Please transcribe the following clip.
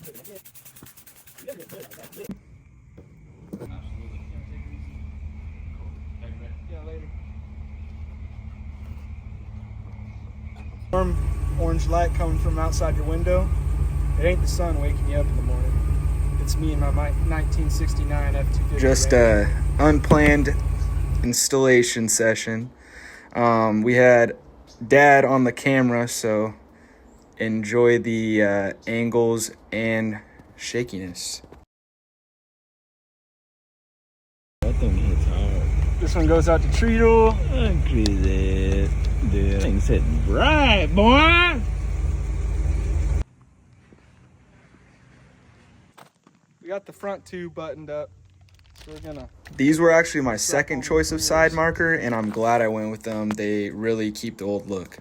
Yeah, later. Warm orange light coming from outside your window. It ain't the sun waking you up in the morning. It's me and my 1969 f250. Just a unplanned installation session. We had Dad on the camera, so enjoy the angles and shakiness. That thing hits hard. This one goes out to Treatle. Crazy. Dude, thing's hitting bright, boy. We got the front two buttoned up. So we're gonna. These were actually my second choice of side marker, and I'm glad I went with them. They really keep the old look.